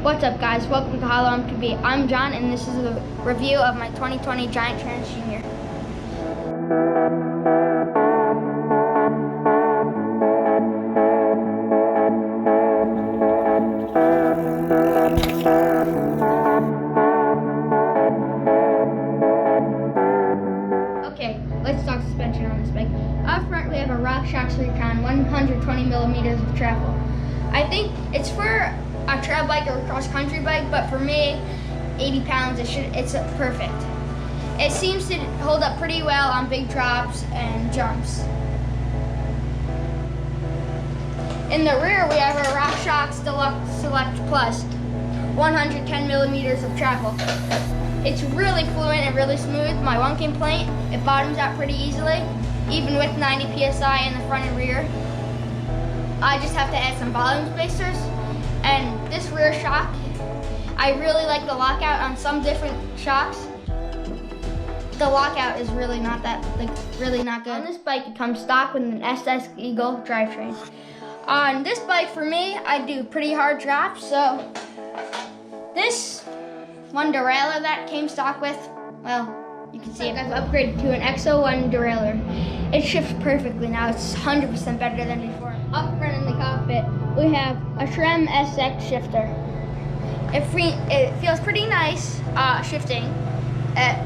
What's up, guys? Welcome to Hollow MTV. I'm John, and this is a review of my 2020 Giant Trance Junior. Okay, let's talk suspension on this bike. Up front, we have a RockShox Recon 120 millimeters of travel. I think it's for a trail bike or a cross-country bike, but for me, 80 pounds, it's perfect. It seems to hold up pretty well on big drops and jumps. In the rear, we have a RockShox Deluxe Select Plus, 110 millimeters of travel. It's really fluent and really smooth. My one complaint, it bottoms out pretty easily, even with 90 PSI in the front and rear. I just have to add some volume spacers. And this rear shock, I really like the lockout on some different shocks. The lockout is really not good. On this bike, it comes stock with an SS Eagle drivetrain. On this bike, for me, I do pretty hard drops, so this one derailleur that came stock with, well, you can see I've upgraded to an XO1 derailleur. It shifts perfectly now. It's 100% better than before. Up front in the cockpit, we have a Trem SX shifter. It feels pretty nice shifting,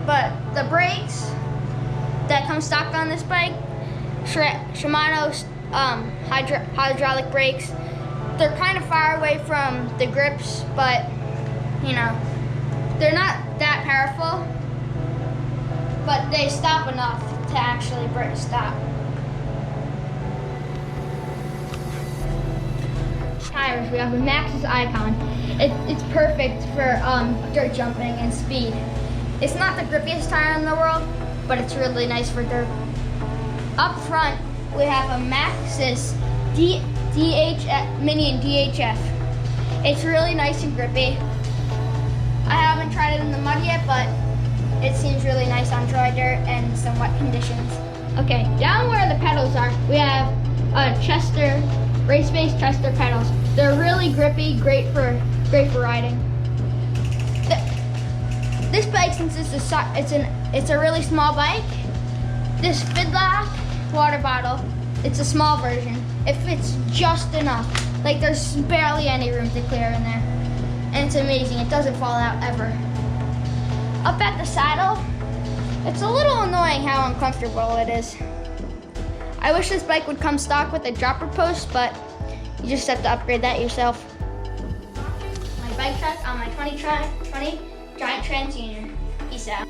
but the brakes that come stock on this bike, Shimano hydraulic brakes, they're kind of far away from the grips, but you know, they're not that powerful, but they stop enough to actually stop. Tires, we have a Maxxis Icon. It's perfect for dirt jumping and speed. It's not the grippiest tire in the world, but it's really nice for dirt. Up front, we have a Maxxis Mini and DHF. It's really nice and grippy. I haven't tried it in the mud yet, but it seems really nice on dry dirt and some wet conditions. Okay, down where the pedals are, we have Chester race-based Chester pedals. They're really grippy, great for riding. This bike, since it's a really small bike, this Fidlock water bottle, it's a small version. It fits just enough. Like, there's barely any room to clear in there. And it's amazing, it doesn't fall out ever. Up at the saddle, it's a little annoying how uncomfortable it is. I wish this bike would come stock with a dropper post, but you just have to upgrade that yourself. My bike check on my 2020 Giant Trance Junior. Peace out.